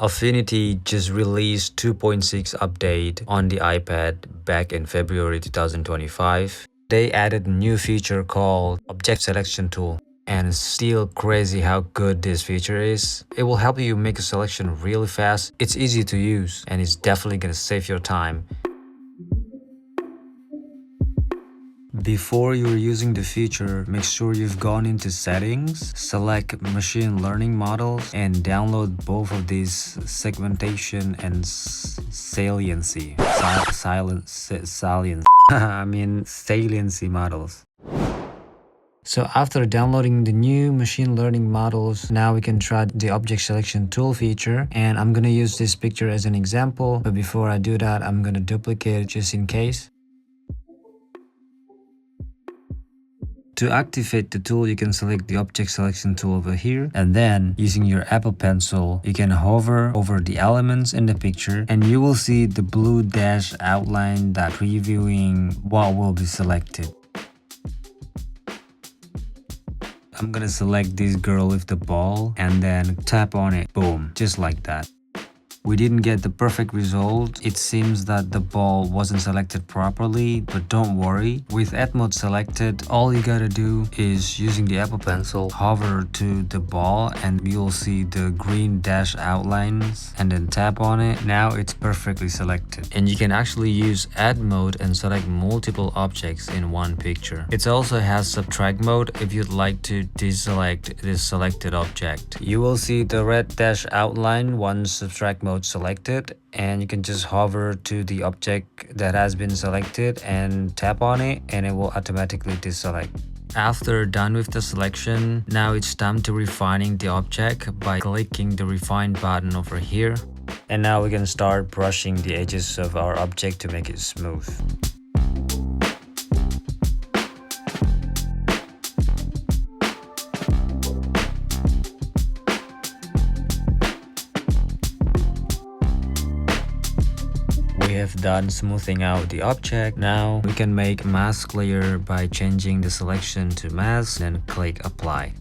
Affinity just released 2.6 update on the iPad back in February 2025. They added a new feature called Object Selection Tool. And it's still crazy how good this feature is. It will help you make a selection really fast. It's easy to use and it's definitely gonna save your time. Before you're using the feature, make sure you've gone into settings, select machine learning models, and download both of these segmentation and saliency. Saliency models. So after downloading the new machine learning models, now we can try the object selection tool feature, and I'm gonna use this picture as an example. But before I do that, I'm gonna duplicate it just in case. To activate the tool, you can select the object selection tool over here, and then using your Apple Pencil, you can hover over the elements in the picture and you will see the blue dash outline that previewing what will be selected. I'm gonna select this girl with the ball and then tap on it, boom, just like that. We didn't get the perfect result. It seems that the ball wasn't selected properly, but don't worry. With Edit Mode selected, all you gotta do is using the Apple Pencil, hover to the ball and you'll see the green dash outlines and then tap on it. Now it's perfectly selected. And you can actually use Add Mode and select multiple objects in one picture. It also has Subtract Mode if you'd like to deselect this selected object. You will see the red dash outline once Subtract Mode selected, and you can just hover to the object that has been selected and tap on it and it will automatically deselect. After done with the selection, now it's time to refining the object by clicking the refine button over here. And now we can start brushing the edges of our object to make it smooth. We have done smoothing out the object. Now we can make mask layer by changing the selection to mask and click apply.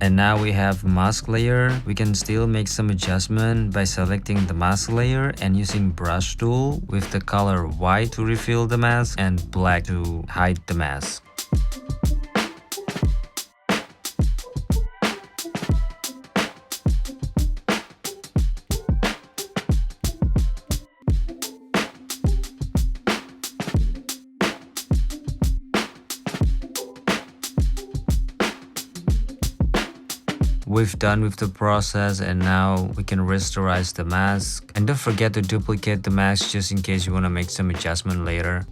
And now we have mask layer. We can still make some adjustment by selecting the mask layer and using brush tool with the color white to refill the mask and black to hide the mask. We've done with the process and now we can rasterize the mask. And don't forget to duplicate the mask just in case you want to make some adjustment later.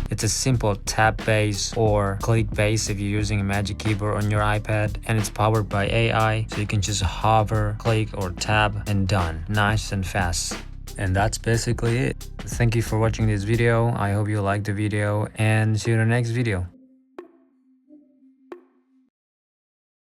It's a simple tap base or click base if you're using a magic keyboard on your iPad, and it's powered by AI, so you can just hover, click or tap and done. Nice and fast. And that's basically it. Thank you for watching this video. I hope you liked the video and see you in the next video.